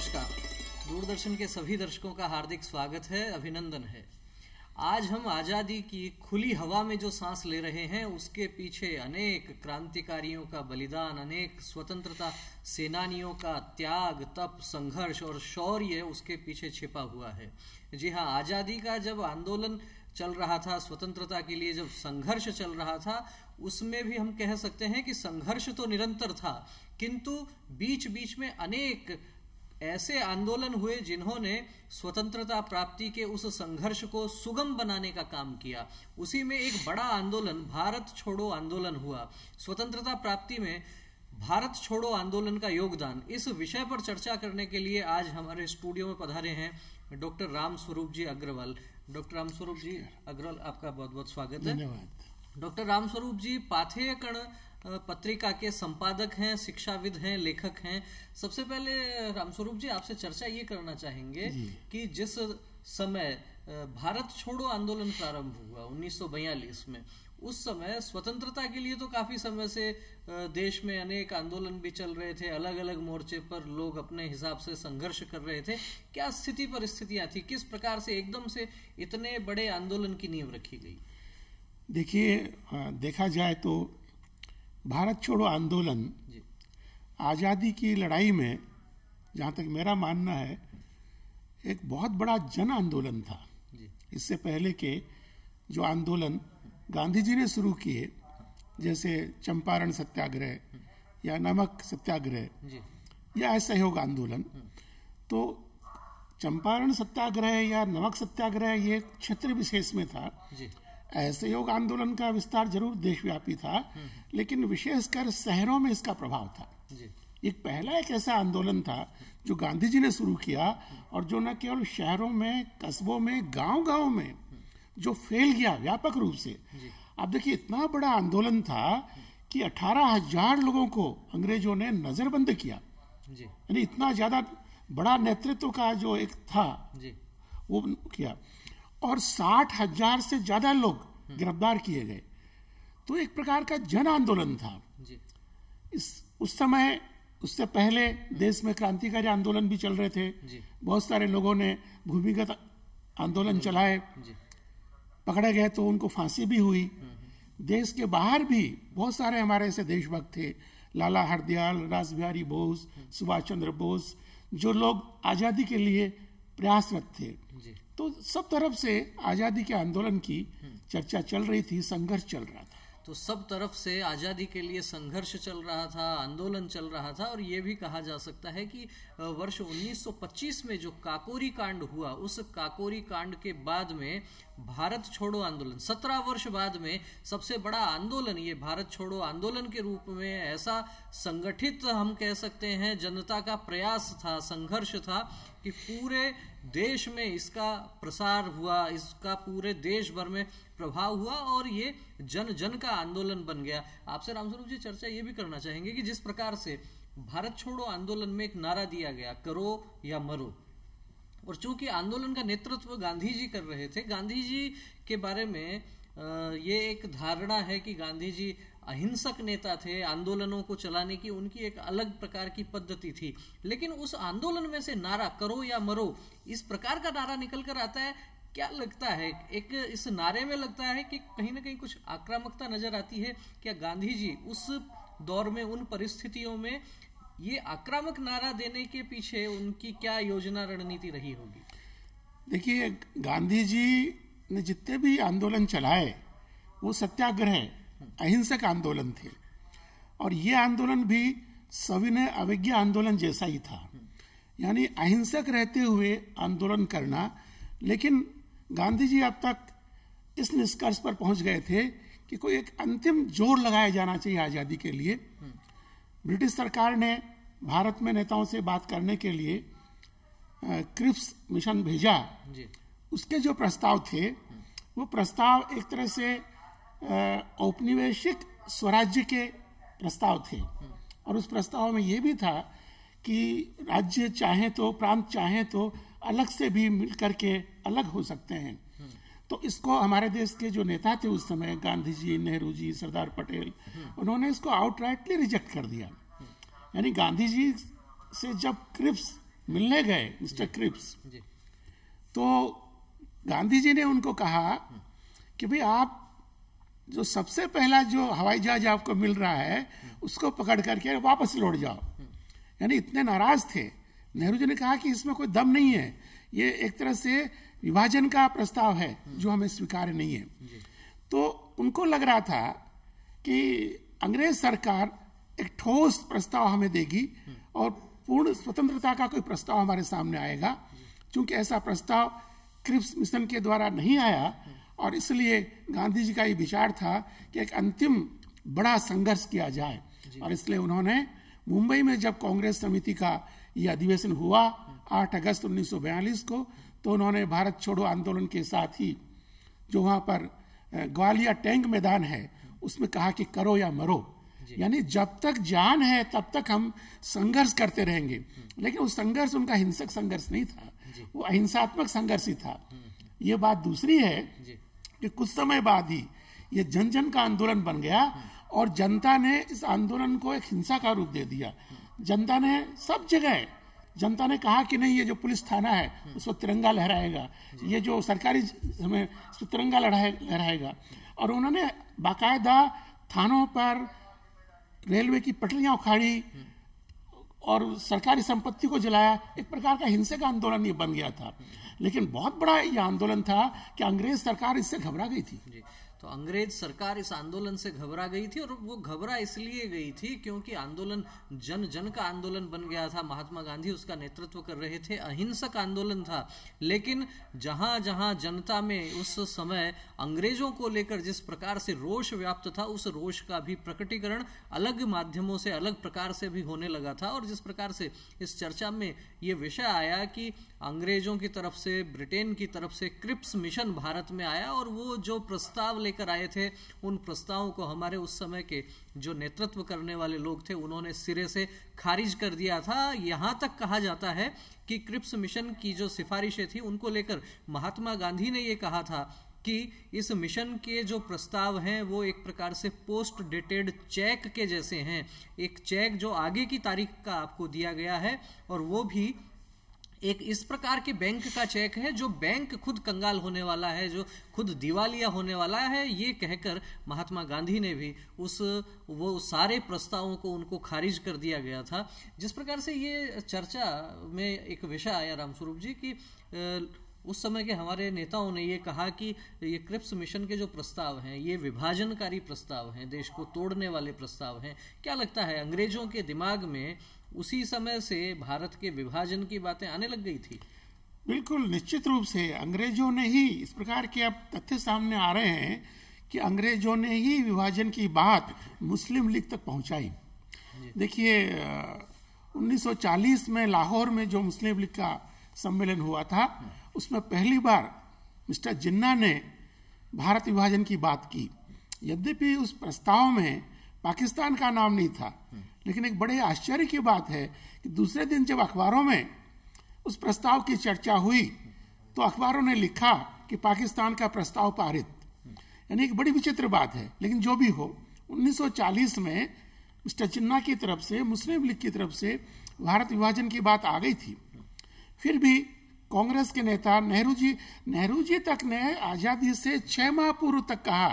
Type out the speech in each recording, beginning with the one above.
नमस्कार। दूरदर्शन के सभी दर्शकों का हार्दिक स्वागत है, अभिनंदन है। आज हम आज़ादी की खुली हवा में जो सांस ले रहे हैं उसके पीछे अनेक क्रांतिकारियों का बलिदान, अनेक स्वतंत्रता सेनानियों का त्याग, तप, संघर्ष और शौर्य उसके पीछे छिपा हुआ है। जी हाँ, आज़ादी का जब आंदोलन चल रहा था, स्वतंत्रता के लिए जब संघर्ष चल रहा था, उसमें भी हम कह सकते हैं कि संघर्ष तो निरंतर था, किंतु बीच बीच में अनेक ऐसे आंदोलन हुए जिन्होंने स्वतंत्रता प्राप्ति के उस संघर्ष को सुगम बनाने का काम किया। उसी में एक बड़ा आंदोलन भारत छोड़ो आंदोलन हुआ। स्वतंत्रता प्राप्ति में भारत छोड़ो आंदोलन का योगदान, इस विषय पर चर्चा करने के लिए आज हमारे स्टूडियो में पधारे हैं डॉक्टर राम स्वरूप जी अग्रवाल। डॉक्टर राम स्वरूप जी अग्रवाल, आपका बहुत बहुत स्वागत है। धन्यवाद। डॉक्टर राम स्वरूप जी पाथेय कण पत्रिका के संपादक हैं, शिक्षाविद हैं, लेखक हैं। सबसे पहले रामस्वरूप जी आपसे चर्चा ये करना चाहेंगे कि जिस समय भारत छोड़ो आंदोलन प्रारंभ हुआ 1942 में, उस समय स्वतंत्रता के लिए तो काफी समय से देश में अनेक आंदोलन भी चल रहे थे, अलग अलग मोर्चे पर लोग अपने हिसाब से संघर्ष कर रहे थे। क्या स्थिति परिस्थितियां थी, किस प्रकार से एकदम से इतने बड़े आंदोलन की नींव रखी गई? देखिए, देखा जाए तो भारत छोड़ो आंदोलन आज़ादी की लड़ाई में, जहाँ तक मेरा मानना है, एक बहुत बड़ा जन आंदोलन था। इससे पहले के जो आंदोलन गांधी जी ने शुरू किए, जैसे चंपारण सत्याग्रह या नमक सत्याग्रह या असहयोग आंदोलन, तो चंपारण सत्याग्रह या नमक सत्याग्रह ये क्षेत्र विशेष में था। असहयोग आंदोलन का विस्तार जरूर देशव्यापी था, लेकिन विशेषकर शहरों में इसका प्रभाव था। एक पहला एक ऐसा आंदोलन था जो गांधी जी ने शुरू किया और जो न केवल शहरों में, कस्बों में, गांव-गांव में जो फैल गया व्यापक रूप से। अब देखिए, इतना बड़ा आंदोलन था कि 18,000 लोगों को अंग्रेजों ने नजरबंद किया। यानी इतना ज्यादा बड़ा नेतृत्व का जो एक था वो किया, और 60,000 से ज्यादा लोग गिरफ्तार किए गए। तो एक प्रकार का जन आंदोलन था। उस समय, उससे पहले देश में क्रांतिकारी आंदोलन भी चल रहे थे। बहुत सारे लोगों ने भूमिगत आंदोलन चलाए, पकड़े गए तो उनको फांसी भी हुई। देश के बाहर भी बहुत सारे हमारे ऐसे देशभक्त थे, लाला हरदयाल, रास बिहारी बोस, सुभाष चंद्र बोस, जो लोग आजादी के लिए प्रयासरत थे। तो सब तरफ से आजादी के आंदोलन की चर्चा चल रही थी, संघर्ष चल रहा था। तो सब तरफ से आजादी के लिए संघर्ष चल रहा था, आंदोलन चल रहा था। और ये भी कहा जा सकता है कि वर्ष 1925 में जो काकोरी कांड हुआ, उस काकोरी कांड के बाद में भारत छोड़ो आंदोलन 17 वर्ष बाद में सबसे बड़ा आंदोलन, ये भारत छोड़ो आंदोलन के रूप में ऐसा संगठित, हम कह सकते हैं, जनता का प्रयास था, संघर्ष था कि पूरे देश में इसका प्रसार हुआ, इसका पूरे देश भर में प्रभाव हुआ और ये जन जन का आंदोलन बन गया। आपसे रामस्वरूप जी चर्चा ये भी करना चाहेंगे कि जिस प्रकार से भारत छोड़ो आंदोलन में एक नारा दिया गया, करो या मरो, और चूंकि आंदोलन का नेतृत्व गांधी जी कर रहे थे, गांधी जी के बारे में ये एक धारणा है कि गांधी जी अहिंसक नेता थे, आंदोलनों को चलाने की उनकी एक अलग प्रकार की पद्धति थी। लेकिन उस आंदोलन में से नारा करो या मरो, इस प्रकार का नारा निकल कर आता है। क्या लगता है, एक इस नारे में लगता है कि कहीं ना कहीं कुछ आक्रामकता नजर आती है? क्या गांधी जी उस दौर में, उन परिस्थितियों में ये आक्रामक नारा देने के पीछे उनकी क्या योजना, रणनीति रही होगी? देखिए, गांधी जी ने जितने भी आंदोलन चलाए वो सत्याग्रह, अहिंसक आंदोलन थे, और ये आंदोलन भी सविनय अवज्ञा आंदोलन जैसा ही था। यानी अहिंसक रहते हुए आंदोलन करना। लेकिन गांधी जी अब तक इस निष्कर्ष पर पहुंच गए थे कि कोई एक अंतिम जोर लगाया जाना चाहिए आजादी के लिए। ब्रिटिश सरकार ने भारत में नेताओं से बात करने के लिए क्रिप्स मिशन भेजा। उसके जो प्रस्ताव थे, वो प्रस्ताव एक तरह से औपनिवेशिक स्वराज्य के प्रस्ताव थे, और उस प्रस्ताव में ये भी था कि राज्य चाहे तो, प्रांत चाहे तो अलग से भी मिल करके अलग हो सकते हैं। तो इसको हमारे देश के जो नेता थे उस समय, गांधी जी, नेहरू जी, सरदार पटेल, उन्होंने इसको आउटराइटली रिजेक्ट कर दिया। यानी गांधी जी से जब क्रिप्स मिलने गए मिस्टर क्रिप्स, तो गांधी जी ने उनको कहा कि भाई आप जो सबसे पहला जो हवाई जहाज आपको मिल रहा है उसको पकड़ करके वापस लौट जाओ। यानी इतने नाराज थे। नेहरू जी ने कहा कि इसमें कोई दम नहीं है, ये एक तरह से विभाजन का प्रस्ताव है जो हमें स्वीकार्य नहीं है। तो उनको लग रहा था कि अंग्रेज सरकार एक ठोस प्रस्ताव हमें देगी और पूर्ण स्वतंत्रता का कोई प्रस्ताव हमारे सामने आएगा। क्योंकि ऐसा प्रस्ताव क्रिप्स मिशन के द्वारा नहीं आया और इसलिए गांधी जी का ये विचार था कि एक अंतिम बड़ा संघर्ष किया जाए। और इसलिए उन्होंने मुंबई में जब कांग्रेस समिति का ये अधिवेशन हुआ 8 अगस्त 1942 को, तो उन्होंने भारत छोड़ो आंदोलन के साथ ही जो वहां पर ग्वालियर टैंक मैदान है उसमें कहा कि करो या मरो, यानी जब तक जान है तब तक हम संघर्ष करते रहेंगे। लेकिन वो संघर्ष उनका हिंसक संघर्ष नहीं था, वो अहिंसात्मक संघर्ष ही था। ये बात दूसरी है कि कुछ समय बाद ही ये जन जन का आंदोलन बन गया और जनता ने इस आंदोलन को एक हिंसा का रूप दे दिया। जनता ने सब जगह जनता ने कहा कि नहीं, ये जो पुलिस थाना है उस पर तिरंगा लहराएगा, ये जो सरकारी हमें उस पर तिरंगा लहराएगा। और उन्होंने बाकायदा थानों पर रेलवे की पटरियां उखाड़ी और सरकारी संपत्ति को जलाया। एक प्रकार का हिंसक आंदोलन ये बन गया था। लेकिन बहुत बड़ा ये आंदोलन था कि अंग्रेज सरकार इससे घबरा गई थी। तो अंग्रेज सरकार इस आंदोलन से घबरा गई थी, और वो घबरा इसलिए गई थी क्योंकि आंदोलन जन जन का आंदोलन बन गया था। महात्मा गांधी उसका नेतृत्व कर रहे थे, अहिंसक आंदोलन था। लेकिन जहां जहां जनता में उस समय अंग्रेजों को लेकर जिस प्रकार से रोष व्याप्त था, उस रोष का भी प्रकटीकरण अलग माध्यमों से अलग प्रकार से भी होने लगा था। और जिस प्रकार से इस चर्चा में ये विषय आया कि अंग्रेजों की तरफ से, ब्रिटेन की तरफ से क्रिप्स मिशन भारत में आया और वो जो प्रस्ताव लेकर आए थे उन प्रस्तावों को हमारे उस समय के जो नेतृत्व करने वाले लोग थे उन्होंने सिरे से खारिज कर दिया था। यहां तक कहा जाता है कि क्रिप्स मिशन की जो सिफारिशें थी उनको लेकर महात्मा गांधी ने ये कहा था कि इस मिशन के जो प्रस्ताव हैं वो एक प्रकार से पोस्ट डेटेड चेक के जैसे हैं। एक चेक जो आगे की तारीख का आपको दिया गया है और वो भी एक इस प्रकार के बैंक का चेक है जो बैंक खुद कंगाल होने वाला है, जो खुद दिवालिया होने वाला है। ये कहकर महात्मा गांधी ने भी वो सारे प्रस्तावों को उनको खारिज कर दिया गया था। जिस प्रकार से ये चर्चा में एक विषय आया रामस्वरूप जी की उस समय के हमारे नेताओं ने ये कहा कि ये क्रिप्स मिशन के जो प्रस्ताव हैं ये विभाजनकारी प्रस्ताव हैं, देश को तोड़ने वाले प्रस्ताव हैं। क्या लगता है अंग्रेजों के दिमाग में उसी समय से भारत के विभाजन की बातें आने लग गई थी? बिल्कुल, निश्चित रूप से अंग्रेजों ने ही इस प्रकार के अब तथ्य सामने आ रहे हैं कि अंग्रेजों ने ही विभाजन की बात मुस्लिम लीग तक पहुंचाई। देखिए 1940 में लाहौर में जो मुस्लिम लीग का सम्मेलन हुआ था उसमें पहली बार मिस्टर जिन्ना ने भारत विभाजन की बात की। यद्यपि उस प्रस्ताव में पाकिस्तान का नाम नहीं था, लेकिन एक बड़े आश्चर्य की बात है कि दूसरे दिन जब अखबारों में उस प्रस्ताव की चर्चा हुई तो अखबारों ने लिखा कि पाकिस्तान का प्रस्ताव पारित। यानी एक बड़ी विचित्र बात है। लेकिन जो भी हो, 1940 में मिस्टर जिन्ना की तरफ से, मुस्लिम लीग की तरफ से भारत विभाजन की बात आ गई थी। फिर भी कांग्रेस के नेता नेहरू जी तक ने आजादी से 6 माह पूर्व तक कहा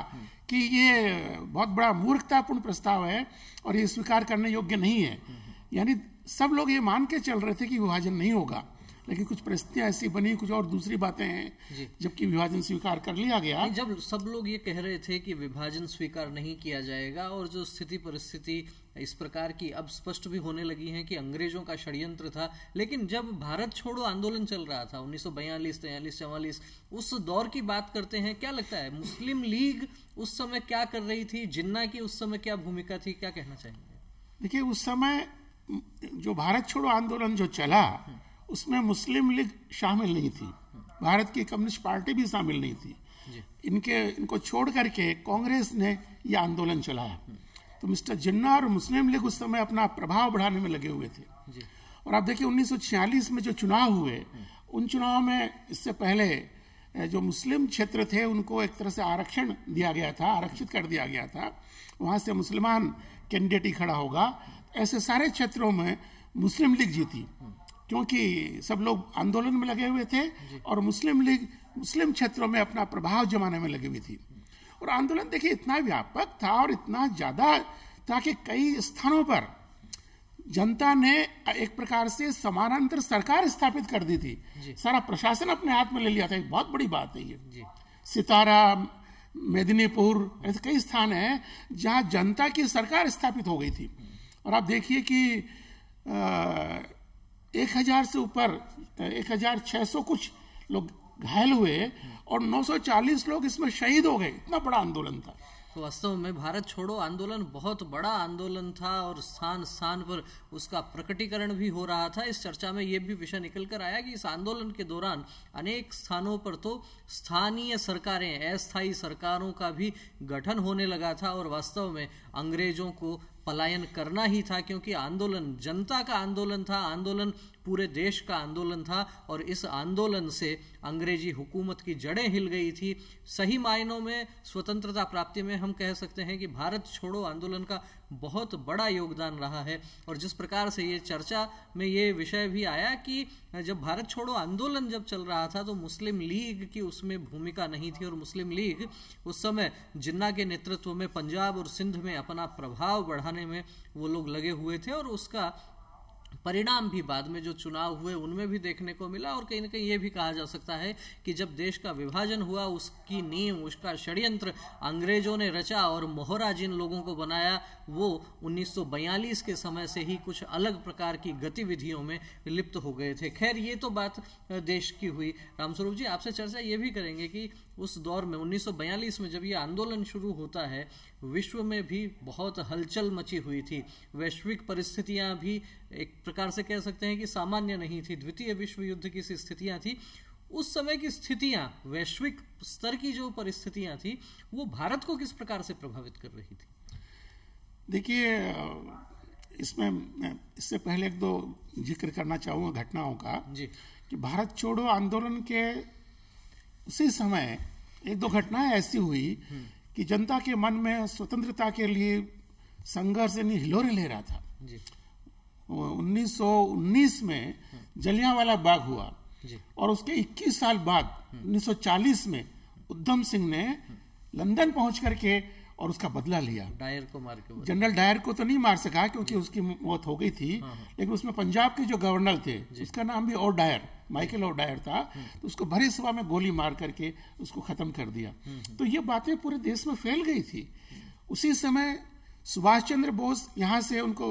कि ये बहुत बड़ा मूर्खतापूर्ण प्रस्ताव है और ये स्वीकार करने योग्य नहीं है। यानी सब लोग ये मान के चल रहे थे कि विभाजन नहीं होगा, लेकिन कुछ परिस्थितियां ऐसी बनी, कुछ और दूसरी बातें हैं, जबकि विभाजन स्वीकार कर लिया गया। जब सब लोग ये कह रहे थे कि विभाजन स्वीकार नहीं किया जाएगा और जो स्थिति परिस्थिति इस प्रकार की अब स्पष्ट भी होने लगी है कि अंग्रेजों का षड्यंत्र था। लेकिन जब भारत छोड़ो आंदोलन चल रहा था 1942, 43, 44, उस दौर की बात करते हैं, क्या लगता है मुस्लिम लीग उस समय क्या कर रही थी? जिन्ना की उस समय क्या भूमिका थी? क्या कहना चाहेंगे? देखिए, उस समय जो भारत छोड़ो आंदोलन जो चला उसमें मुस्लिम लीग शामिल नहीं थी, भारत की कम्युनिस्ट पार्टी भी शामिल नहीं थी। इनको छोड़ करके कांग्रेस ने ये आंदोलन चलाया। तो मिस्टर जिन्ना और मुस्लिम लीग उस समय अपना प्रभाव बढ़ाने में लगे हुए थे। और आप देखिए 1946 में जो चुनाव हुए, उन चुनाव में इससे पहले जो मुस्लिम क्षेत्र थे उनको एक तरह से आरक्षण दिया गया था, आरक्षित कर दिया गया था। वहां से मुसलमान कैंडिडेट ही खड़ा होगा। ऐसे सारे क्षेत्रों में मुस्लिम लीग जीती। क्योंकि सब लोग आंदोलन में लगे हुए थे और मुस्लिम लीग मुस्लिम क्षेत्रों में अपना प्रभाव जमाने में लगी हुई थी। और आंदोलन देखिए इतना व्यापक था और इतना ज्यादा था कि कई स्थानों पर जनता ने एक प्रकार से समानांतर सरकार स्थापित कर दी थी, सारा प्रशासन अपने हाथ में ले लिया था। एक बहुत बड़ी बात है ये। सितारा, मेदिनीपुर, ऐसे कई स्थान हैं जहां जनता की सरकार स्थापित हो गई थी। और आप देखिए कि 1000 से ऊपर 1600 कुछ लोग घायल हुए और 940 लोग इसमें शहीद हो गए। इतना बड़ा आंदोलन था। तो वास्तव में भारत छोड़ो आंदोलन बहुत बड़ा आंदोलन था और स्थान स्थान पर उसका प्रकटीकरण भी हो रहा था। इस चर्चा में यह भी विषय निकल कर आया कि इस आंदोलन के दौरान अनेक स्थानों पर तो स्थानीय सरकारें, अस्थायी सरकारों का भी गठन होने लगा था और वास्तव में अंग्रेजों को पलायन करना ही था, क्योंकि आंदोलन जनता का आंदोलन था, आंदोलन पूरे देश का आंदोलन था और इस आंदोलन से अंग्रेजी हुकूमत की जड़ें हिल गई थी। सही मायनों में स्वतंत्रता प्राप्ति में हम कह सकते हैं कि भारत छोड़ो आंदोलन का बहुत बड़ा योगदान रहा है। और जिस प्रकार से ये चर्चा में ये विषय भी आया कि जब भारत छोड़ो आंदोलन जब चल रहा था तो मुस्लिम लीग की उसमें भूमिका नहीं थी और मुस्लिम लीग उस समय जिन्ना के नेतृत्व में पंजाब और सिंध में अपना प्रभाव बढ़ाने में वो लोग लगे हुए थे और उसका परिणाम भी बाद में जो चुनाव हुए उनमें भी देखने को मिला। और कहीं ना कहीं ये भी कहा जा सकता है कि जब देश का विभाजन हुआ उसकी नींव, उसका षड्यंत्र अंग्रेजों ने रचा और मोहरा जिन लोगों को बनाया वो 1942 के समय से ही कुछ अलग प्रकार की गतिविधियों में लिप्त हो गए थे। खैर ये तो बात देश की हुई। रामस्वरूप जी, आपसे चर्चा ये भी करेंगे कि उस दौर में 1942 में जब ये आंदोलन शुरू होता है विश्व में भी बहुत हलचल मची हुई थी। वैश्विक परिस्थितियां भी एक प्रकार से कह सकते हैं कि सामान्य नहीं थी। द्वितीय विश्व युद्ध की स्थितियां थी। उस समय की स्थितियां, वैश्विक स्तर की जो परिस्थितियां थी वो भारत को किस प्रकार से प्रभावित कर रही थी? देखिए, इससे पहले एक दो जिक्र करना चाहूंगा घटनाओं का जी। कि भारत छोड़ो आंदोलन के उसी समय एक दो घटनाएं ऐसी हुई कि जनता के मन में स्वतंत्रता के लिए संघर्ष यानी हिलोरे ले रहा था जी। 1919 में जलियांवाला बाग हुआ जी। और उसके 21 साल बाद 1940 में उधम सिंह ने लंदन पहुंच करके और उसका बदला लिया। डायर को मार के, जनरल डायर को तो नहीं मार सका क्योंकि उसकी मौत हो गई थी। लेकिन उसमें पंजाब के जो गवर्नर थे उसका नाम भी और डायर, माइकल और डायर था, तो उसको भरी सभा में गोली मार करके उसको खत्म कर दिया। तो ये बातें पूरे देश में फैल गई थी। उसी समय सुभाष चंद्र बोस, यहाँ से उनको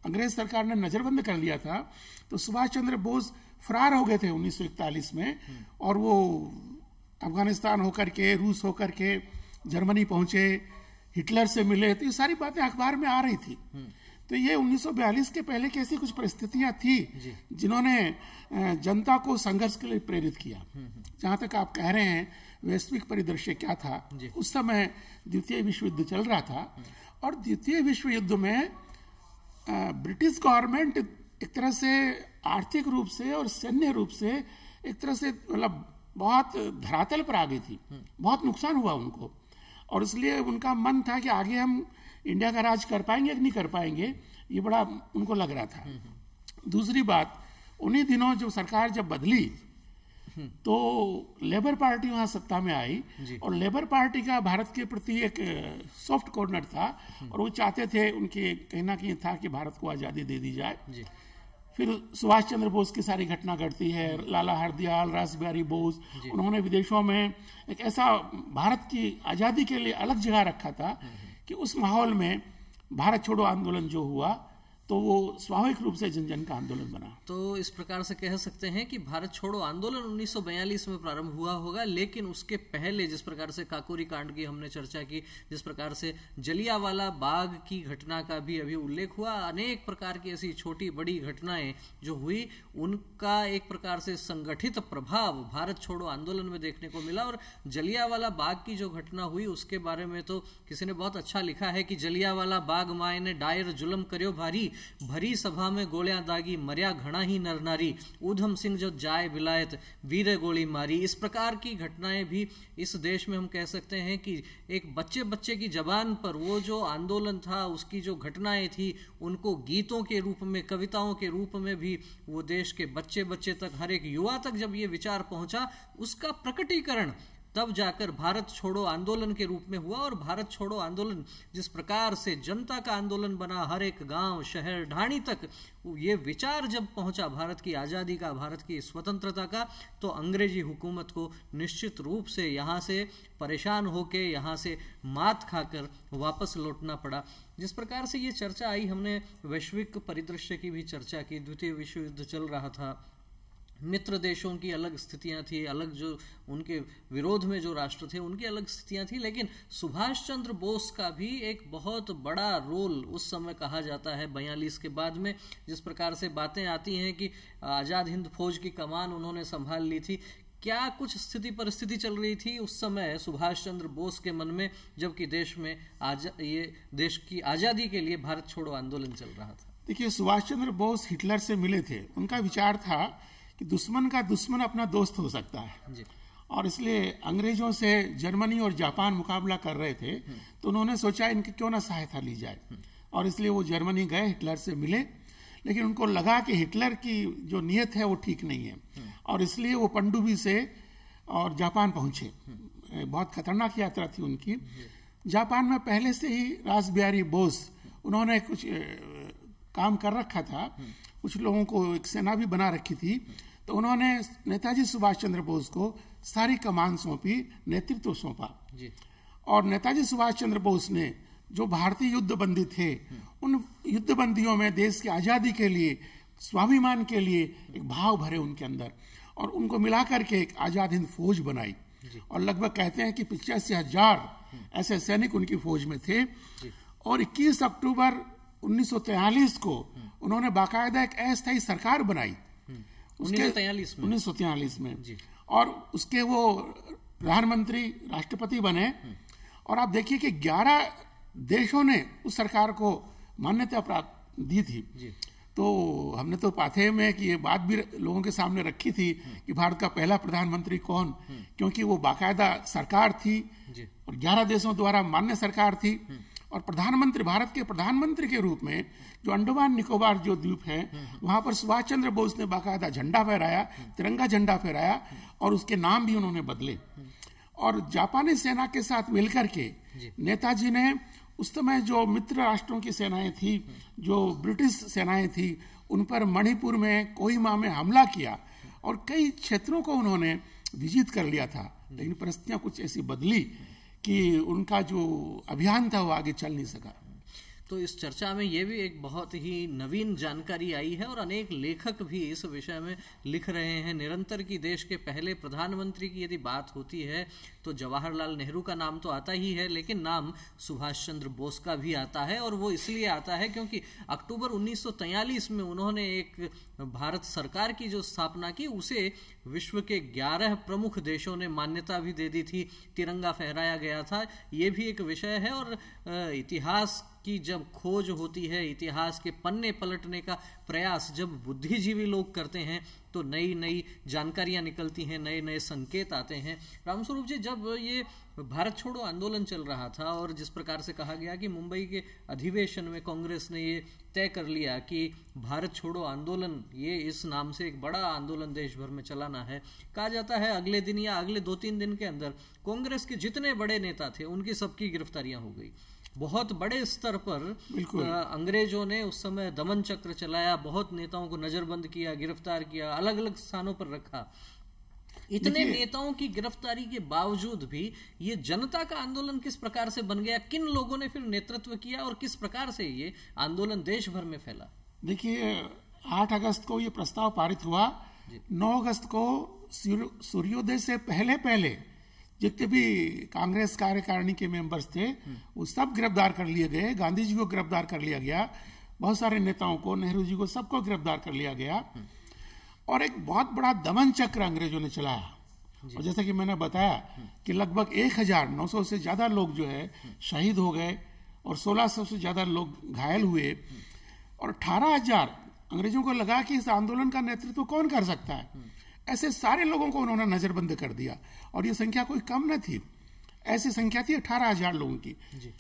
अंग्रेज सरकार ने नजरबंद कर लिया था, तो सुभाष चंद्र बोस फरार हो गए थे 1941 में और वो अफगानिस्तान होकर के, रूस होकर के जर्मनी पहुंचे, हिटलर से मिले। तो ये सारी बातें अखबार में आ रही थी। तो ये 1942 के पहले की ऐसी कुछ परिस्थितियां थी जिन्होंने जनता को संघर्ष के लिए प्रेरित किया। जहां तक आप कह रहे हैं वैश्विक परिदृश्य क्या था, उस समय द्वितीय विश्व युद्ध चल रहा था और द्वितीय विश्व युद्ध में ब्रिटिश गवर्नमेंट एक तरह से आर्थिक रूप से और सैन्य रूप से एक तरह से मतलब बहुत धरातल पर आ गई थी। बहुत नुकसान हुआ उनको और इसलिए उनका मन था कि आगे हम इंडिया का राज कर पाएंगे कि नहीं कर पाएंगे, ये बड़ा उनको लग रहा था। दूसरी बात, उन्हीं दिनों जो सरकार जब बदली तो लेबर पार्टी वहां सत्ता में आई और लेबर पार्टी का भारत के प्रति एक सॉफ्ट कॉर्नर था और वो चाहते थे, उनके कहीं ना कहीं था कि भारत को आजादी दे दी जाए। फिर सुभाष चंद्र बोस की सारी घटना घटती है, लाला हरदयाल, रास बिहारी बोस, उन्होंने विदेशों में एक ऐसा भारत की आजादी के लिए अलग जगह रखा था कि उस माहौल में भारत छोड़ो आंदोलन जो हुआ तो वो स्वाभाविक रूप से जन जन का आंदोलन बना। तो इस प्रकार से कह सकते हैं कि भारत छोड़ो आंदोलन 1942 में प्रारंभ हुआ होगा, लेकिन उसके पहले जिस प्रकार से काकोरी कांड की हमने चर्चा की, जिस प्रकार से जलियांवाला बाग की घटना का भी अभी उल्लेख हुआ, अनेक प्रकार की ऐसी छोटी बड़ी घटनाएं जो हुई उनका एक प्रकार से संगठित प्रभाव भारत छोड़ो आंदोलन में देखने को मिला। और जलियांवाला बाग की जो घटना हुई उसके बारे में तो किसी ने बहुत अच्छा लिखा है कि जलियांवाला बाग माए ने डायर जुलम करियो भारी, भरी सभा में गोलियां दागी, मर्या घना ही नर नारी, ऊधम सिंह जो जाए विलायत, वीरे गोली मारी। इस प्रकार की घटनाएं भी इस देश में हम कह सकते हैं कि एक बच्चे बच्चे की जबान पर वो जो आंदोलन था, उसकी जो घटनाएं थी, उनको गीतों के रूप में, कविताओं के रूप में भी वो देश के बच्चे बच्चे तक, हर एक युवा तक जब ये विचार पहुंचा, उसका प्रकटीकरण तब जाकर भारत छोड़ो आंदोलन के रूप में हुआ। और भारत छोड़ो आंदोलन जिस प्रकार से जनता का आंदोलन बना, हर एक गांव, शहर, ढाणी तक ये विचार जब पहुंचा भारत की आज़ादी का, भारत की स्वतंत्रता का, तो अंग्रेजी हुकूमत को निश्चित रूप से यहाँ से परेशान होकर, यहाँ से मात खाकर वापस लौटना पड़ा। जिस प्रकार से ये चर्चा आई, हमने वैश्विक परिदृश्य की भी चर्चा की। द्वितीय विश्व युद्ध चल रहा था, मित्र देशों की अलग स्थितियां थी, अलग जो उनके विरोध में जो राष्ट्र थे उनकी अलग स्थितियां थी, लेकिन सुभाष चंद्र बोस का भी एक बहुत बड़ा रोल उस समय कहा जाता है 42 के बाद में। जिस प्रकार से बातें आती हैं कि आज़ाद हिंद फौज की कमान उन्होंने संभाल ली थी, क्या कुछ स्थिति परिस्थिति चल रही थी उस समय सुभाष चंद्र बोस के मन में, जबकि देश में ये देश की आज़ादी के लिए भारत छोड़ो आंदोलन चल रहा था। देखिए, सुभाष चंद्र बोस हिटलर से मिले थे। उनका विचार था कि दुश्मन का दुश्मन अपना दोस्त हो सकता है जी। और इसलिए अंग्रेजों से जर्मनी और जापान मुकाबला कर रहे थे, तो उन्होंने सोचा इनकी क्यों ना सहायता ली जाए, और इसलिए वो जर्मनी गए, हिटलर से मिले। लेकिन उनको लगा कि हिटलर की जो नीयत है वो ठीक नहीं है, और इसलिए वो पनडुब्बी से और जापान पहुंचे। बहुत खतरनाक यात्रा थी उनकी। जापान में पहले से ही रासबिहारी बोस, उन्होंने कुछ काम कर रखा था, कुछ लोगों को एक सेना भी बना रखी थी, तो उन्होंने नेताजी सुभाष चंद्र बोस को सारी कमान सौंपी, नेतृत्व सौंपा। और नेताजी सुभाष चंद्र बोस ने जो भारतीय युद्धबंदी थे, उन युद्धबंदियों में देश की आज़ादी के लिए, स्वाभिमान के लिए एक भाव भरे उनके अंदर, और उनको मिलाकर के एक आज़ाद हिंद फौज बनाई। और लगभग कहते हैं कि 85,000 ऐसे सैनिक उनकी फौज में थे। और 21 अक्टूबर 1943 को उन्होंने बाकायदा एक अस्थायी सरकार बनाई 1943 में, और उसके वो प्रधानमंत्री, राष्ट्रपति बने। और आप देखिए कि 11 देशों ने उस सरकार को मान्यता दी थी। तो हमने तो पाथे में कि ये बात भी लोगों के सामने रखी थी कि भारत का पहला प्रधानमंत्री कौन, क्योंकि वो बाकायदा सरकार थी और 11 देशों द्वारा मान्य सरकार थी। और प्रधानमंत्री, भारत के प्रधानमंत्री के रूप में जो अंडमान निकोबार जो द्वीप है, वहां पर सुभाष चंद्र बोस ने बाकायदा झंडा फहराया, तिरंगा झंडा फहराया, और उसके नाम भी उन्होंने बदले। और जापानी सेना के साथ मिलकर के नेताजी ने उस समय जो मित्र राष्ट्रों की सेनाएं थी, जो ब्रिटिश सेनाएं थी, उन पर मणिपुर में, कोहिमा में हमला किया और कई क्षेत्रों को उन्होंने विजित कर लिया था। लेकिन परिस्थितियां कुछ ऐसी बदली कि उनका जो अभियान था वो आगे चल नहीं सका। तो इस चर्चा में ये भी एक बहुत ही नवीन जानकारी आई है, और अनेक लेखक भी इस विषय में लिख रहे हैं निरंतर कि देश के पहले प्रधानमंत्री की यदि बात होती है तो जवाहरलाल नेहरू का नाम तो आता ही है, लेकिन नाम सुभाष चंद्र बोस का भी आता है। और वो इसलिए आता है क्योंकि अक्टूबर 1943 में उन्होंने एक भारत सरकार की जो स्थापना की, उसे विश्व के 11 प्रमुख देशों ने मान्यता भी दे दी थी, तिरंगा फहराया गया था। ये भी एक विषय है। और इतिहास की जब खोज होती है, इतिहास के पन्ने पलटने का प्रयास जब बुद्धिजीवी लोग करते हैं, तो नई नई जानकारियां निकलती हैं, नए नए संकेत आते हैं। रामस्वरूप जी, जब ये भारत छोड़ो आंदोलन चल रहा था और जिस प्रकार से कहा गया कि मुंबई के अधिवेशन में कांग्रेस ने ये तय कर लिया कि भारत छोड़ो आंदोलन, ये इस नाम से एक बड़ा आंदोलन देश भर में चलाना है, कहा जाता है अगले दिन या अगले 2-3 दिन के अंदर कांग्रेस के जितने बड़े नेता थे उनकी सबकी गिरफ्तारियां हो गई। बहुत बड़े स्तर पर अंग्रेजों ने उस समय दमन चक्र चलाया, बहुत नेताओं को नजरबंद किया, गिरफ्तार किया, अलग अलग स्थानों पर रखा। इतने नेताओं की गिरफ्तारी के बावजूद भी ये जनता का आंदोलन किस प्रकार से बन गया, किन लोगों ने फिर नेतृत्व किया और किस प्रकार से ये आंदोलन देश भर में फैला? देखिए, 8 अगस्त को ये प्रस्ताव पारित हुआ। 9 अगस्त को सूर्योदय से पहले जितने भी कांग्रेस कार्यकारिणी के मेंबर्स थे वो सब गिरफ्तार कर लिए गए। गांधी जी को गिरफ्तार कर लिया गया, बहुत सारे नेताओं को, नेहरू जी को, सबको गिरफ्तार कर लिया गया। और एक बहुत बड़ा दमन चक्र अंग्रेजों ने चलाया। और जैसा कि मैंने बताया कि लगभग 1900 से ज्यादा लोग जो है शहीद हो गए और 1600 से ज्यादा लोग घायल हुए। और 18,000 अंग्रेजों को लगा कि इस आंदोलन का नेतृत्व कौन कर सकता है, ऐसे सारे लोगों को उन्होंने नजरबंद कर दिया। और ये संख्या कोई कम न थी, ऐसी संख्या थी 18,000 लोगों की।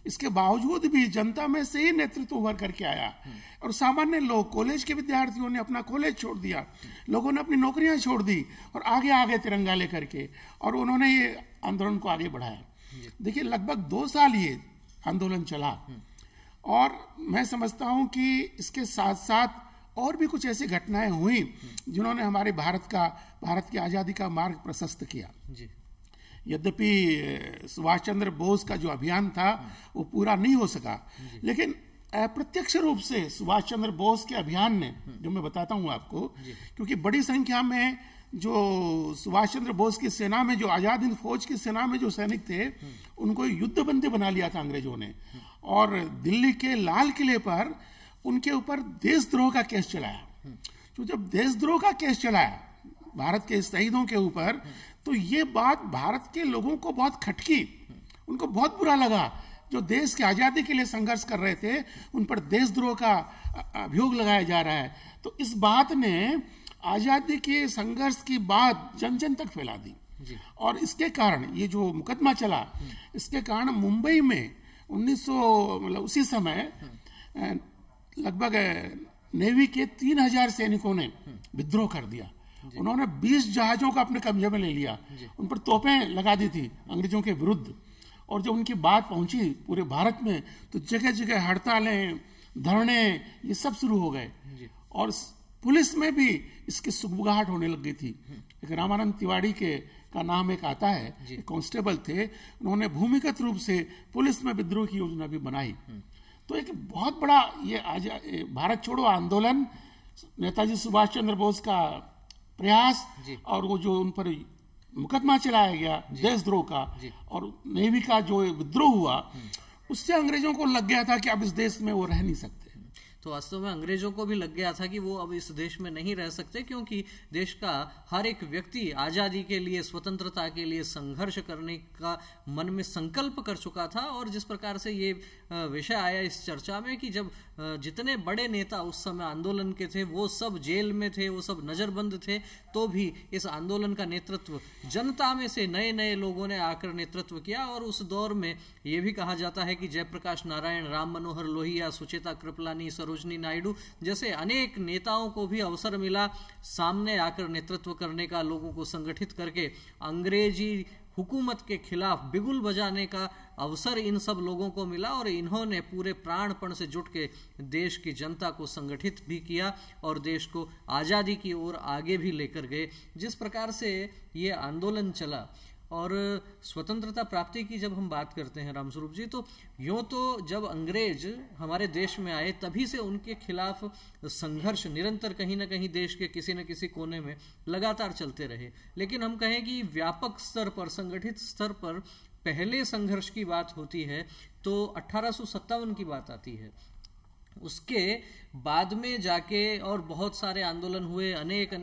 इसके बावजूद भी जनता में से ही नेतृत्व उभर करके आया और सामान्य लोग, कॉलेज के विद्यार्थियों ने अपना कॉलेज छोड़ दिया, लोगों ने अपनी नौकरियां छोड़ दी और आगे आगे तिरंगा लेकर के, और उन्होंने ये आंदोलन को आगे बढ़ाया। देखिए लगभग 2 साल ये आंदोलन चला और मैं समझता हूं कि इसके साथ साथ और भी कुछ ऐसी घटनाएं हुई जिन्होंने हमारे भारत की आजादी का मार्ग प्रशस्त किया। यद्यपि सुभाष चंद्र बोस का जो अभियान था वो पूरा नहीं हो सका, लेकिन अप्रत्यक्ष रूप से सुभाष चंद्र बोस के अभियान ने, जो मैं बताता हूं आपको, क्योंकि बड़ी संख्या में जो सुभाष चंद्र बोस की सेना में, जो आजाद हिंद फौज की सेना में जो सैनिक थे, उनको युद्धबंदी बना लिया था अंग्रेजों ने, और दिल्ली के लाल किले पर उनके ऊपर देशद्रोह का केस चलाया। तो जब देशद्रोह का केस चलाया भारत के शहीदों के ऊपर, तो ये बात भारत के लोगों को बहुत खटकी, उनको बहुत बुरा लगा। जो देश की आजादी के लिए संघर्ष कर रहे थे, उन पर देशद्रोह का अभियोग लगाया जा रहा है। तो इस बात ने आजादी के संघर्ष की बात जन जन तक फैला दी, और इसके कारण ये जो मुकदमा चला, इसके कारण मुंबई में 1900 मतलब उसी समय लगभग नेवी के 3,000 सैनिकों ने विद्रोह कर दिया। उन्होंने 20 जहाजों को अपने कब्जे में ले लिया, उन पर तोपें लगा दी थी अंग्रेजों के विरुद्ध। और जब उनकी बात पहुंची पूरे भारत में, तो जगह जगह हड़तालें, धरने, ये सब शुरू हो गए, और पुलिस में भी इसकी सुगबुगाहट होने लग गई थी। एक रामानंद तिवारी का नाम एक आता है, कांस्टेबल थे, उन्होंने भूमिगत रूप से पुलिस में विद्रोह की योजना भी बनाई। तो एक बहुत बड़ा ये भारत छोड़ो आंदोलन, नेताजी सुभाष चंद्र बोस का प्रयास, और वो जो उन पर मुकदमा चलाया गया देशद्रोह का, और नेवी का जो विद्रोह हुआ, उससे अंग्रेजों को लग गया था कि अब इस देश में वो रह नहीं सकते। तो वास्तव में अंग्रेजों को भी लग गया था कि वो अब इस देश में नहीं रह सकते, क्योंकि देश का हर एक व्यक्ति आजादी के लिए, स्वतंत्रता के लिए संघर्ष करने का मन में संकल्प कर चुका था। और जिस प्रकार से ये विषय आया इस चर्चा में कि जब जितने बड़े नेता उस समय आंदोलन के थे वो सब जेल में थे, वो सब नजरबंद थे, तो भी इस आंदोलन का नेतृत्व जनता में से नए नए लोगों ने आकर नेतृत्व किया। और उस दौर में ये भी कहा जाता है कि जयप्रकाश नारायण, राम मनोहर लोहिया, सुचेता कृपलानी, सरोजनी नायडू जैसे अनेक नेताओं को भी अवसर मिला सामने आकर नेतृत्व करने का, लोगों को संगठित करके अंग्रेजी हुकूमत के खिलाफ बिगुल बजाने का अवसर इन सब लोगों को मिला। और इन्होंने पूरे प्राणपण से जुट के देश की जनता को संगठित भी किया और देश को आज़ादी की ओर आगे भी लेकर गए। जिस प्रकार से ये आंदोलन चला, और स्वतंत्रता प्राप्ति की जब हम बात करते हैं रामस्वरूप जी, तो यूँ तो जब अंग्रेज हमारे देश में आए तभी से उनके खिलाफ संघर्ष निरंतर कहीं ना कहीं देश के किसी न किसी कोने में लगातार चलते रहे। लेकिन हम कहें कि व्यापक स्तर पर, संगठित स्तर पर पहले संघर्ष की बात होती है तो 1857 की बात आती है। उसके बाद में जाके और बहुत सारे आंदोलन हुए, अनेक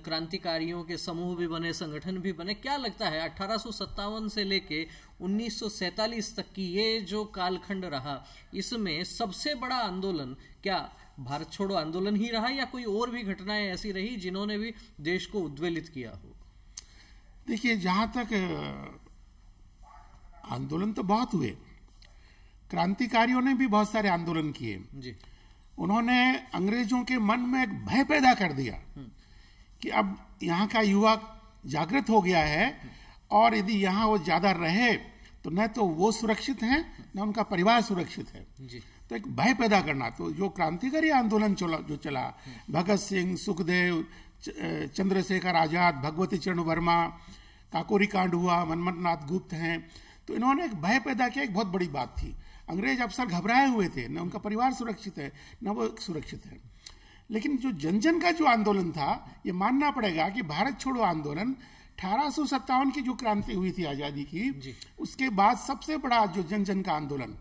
क्रांतिकारियों के समूह भी बने, संगठन भी बने। क्या लगता है 1857 से लेके 1947 तक की ये जो कालखंड रहा, इसमें सबसे बड़ा आंदोलन क्या भारत छोड़ो आंदोलन ही रहा, या कोई और भी घटनाएं ऐसी रही जिन्होंने भी देश को उद्वेलित किया हो? देखिए, जहां तक आंदोलन तो बहुत हुए, क्रांतिकारियों ने भी बहुत सारे आंदोलन किए जी। उन्होंने अंग्रेजों के मन में एक भय पैदा कर दिया कि अब यहाँ का युवा जागृत हो गया है, और यदि यहाँ वो ज्यादा रहे तो न तो वो सुरक्षित हैं न उनका परिवार सुरक्षित है जी। तो एक भय पैदा करना, तो जो क्रांतिकारी आंदोलन चला, भगत सिंह, सुखदेव, चंद्रशेखर आजाद, भगवती चरण वर्मा, काकोरी कांड हुआ, मनमथ नाथ गुप्त हैं, तो इन्होंने एक भय पैदा किया। एक बहुत बड़ी बात थी, अंग्रेज अफसर घबराए हुए थे, न उनका परिवार सुरक्षित है न वो सुरक्षित है। लेकिन जो जन जन का जो आंदोलन था, ये मानना पड़ेगा कि भारत छोड़ो आंदोलन 1857 की जो क्रांति हुई थी आजादी की, उसके बाद सबसे बड़ा जो जन जन का आंदोलन,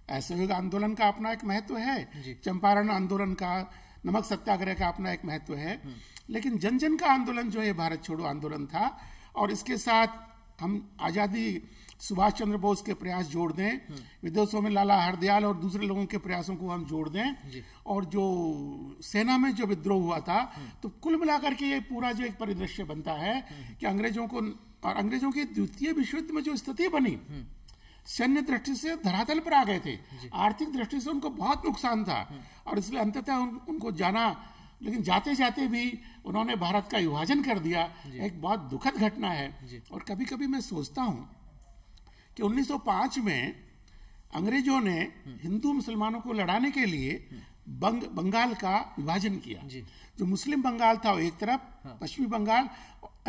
असहयोग आंदोलन का अपना एक महत्व है, चंपारण आंदोलन का, नमक सत्याग्रह का अपना एक महत्व है, लेकिन जन जन का आंदोलन जो है भारत छोड़ो आंदोलन था। और इसके साथ हम आजादी सुभाष चंद्र बोस के प्रयास जोड़ दें, विदेशों में लाला हरदयाल और दूसरे लोगों के प्रयासों को हम जोड़ दें, और जो सेना में जो विद्रोह हुआ था, तो कुल मिलाकर के ये पूरा जो एक परिदृश्य बनता है कि अंग्रेजों को, और अंग्रेजों की द्वितीय विश्व युद्ध में जो स्थिति बनी, सैन्य दृष्टि से धरातल पर आ गए थे, आर्थिक दृष्टि से उनको बहुत नुकसान था, और इसलिए अंततः उनको जाना, लेकिन जाते जाते भी उन्होंने भारत का विभाजन कर दिया। एक बहुत दुखद घटना है। और कभी कभी मैं सोचता हूं कि 1905 में अंग्रेजों ने हिंदू मुसलमानों को लड़ाने के लिए बंगाल का विभाजन किया। जो मुस्लिम बंगाल था वो एक तरफ, पश्चिमी बंगाल,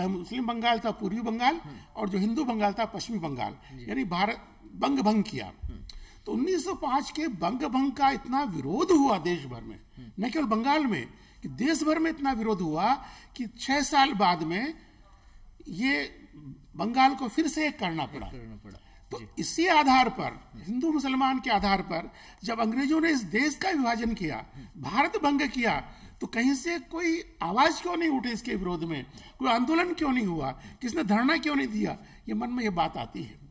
मुस्लिम बंगाल था पूर्वी बंगाल, और जो हिंदू बंगाल था पश्चिमी बंगाल, यानी भारत बंग भंग किया। तो 1905 के बंग भंग का इतना विरोध हुआ देश भर में, न केवल बंगाल में, कि देश भर में इतना विरोध हुआ कि 6 साल बाद में ये बंगाल को फिर से एक करना पड़ा। तो इसी आधार पर, हिंदू मुसलमान के आधार पर, जब अंग्रेजों ने इस देश का विभाजन किया, भारत भंग किया, तो कहीं से कोई आवाज क्यों नहीं उठी इसके विरोध में, कोई आंदोलन क्यों नहीं हुआ, किसने धरना क्यों नहीं दिया? ये मन में ये बात आती है।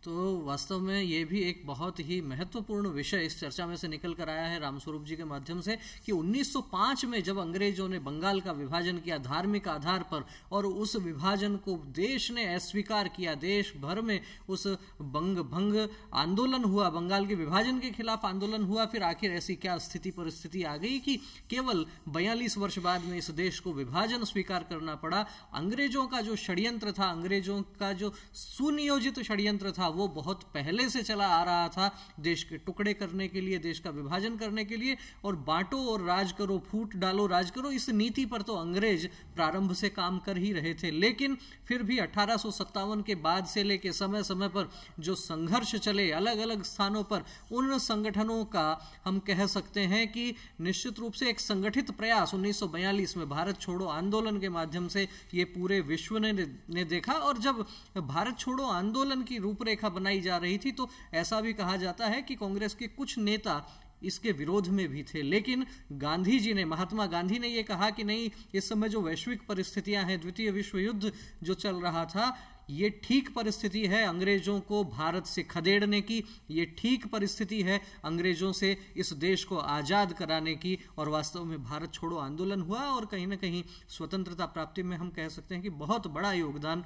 तो वास्तव में ये भी एक बहुत ही महत्वपूर्ण विषय इस चर्चा में से निकल कर आया है रामस्वरूप जी के माध्यम से, कि 1905 में जब अंग्रेजों ने बंगाल का विभाजन किया धार्मिक आधार पर, और उस विभाजन को देश ने अस्वीकार किया, देश भर में उस बंग भंग आंदोलन हुआ, बंगाल के विभाजन के खिलाफ आंदोलन हुआ। फिर आखिर ऐसी क्या स्थिति परिस्थिति आ गई कि केवल 42 वर्ष बाद में इस देश को विभाजन स्वीकार करना पड़ा। अंग्रेजों का जो षड्यंत्र था, अंग्रेजों का जो सुनियोजित षड्यंत्र था, वो बहुत पहले से चला आ रहा था, देश के टुकड़े करने के लिए, देश का विभाजन करने के लिए, और बांटो और राज करो, फूट डालो राज करो, इस नीति पर तो अंग्रेज प्रारंभ से काम कर ही रहे थे। लेकिन फिर भी 1857 के बाद से लेके समय समय पर जो संघर्ष चले अलग अलग स्थानों पर, उन संगठनों का हम कह सकते हैं कि निश्चित रूप से एक संगठित प्रयास 1942 में भारत छोड़ो आंदोलन के माध्यम से ये पूरे विश्व ने देखा। और जब भारत छोड़ो आंदोलन की रूपरेखा बनाई जा रही थी, तो ऐसा भी कहा जाता है कि कांग्रेस के कुछ नेता इसके विरोध में भी थे। लेकिन गांधी जी ने, महात्मा गांधी ने यह कहा कि नहीं, इस समय जो वैश्विक परिस्थितियां हैं, द्वितीय विश्व युद्ध जो चल रहा था, ये ठीक परिस्थिति है अंग्रेजों को भारत से खदेड़ने की, ये ठीक परिस्थिति है अंग्रेजों से इस देश को आजाद कराने की। और वास्तव में भारत छोड़ो आंदोलन हुआ, और कहीं ना कहीं स्वतंत्रता प्राप्ति में हम कह सकते हैं कि बहुत बड़ा योगदान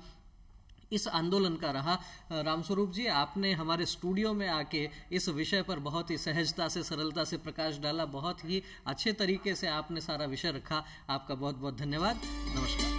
इस आंदोलन का रहा। रामस्वरूप जी, आपने हमारे स्टूडियो में आके इस विषय पर बहुत ही सहजता से, सरलता से प्रकाश डाला, बहुत ही अच्छे तरीके से आपने सारा विषय रखा। आपका बहुत बहुत धन्यवाद। नमस्कार।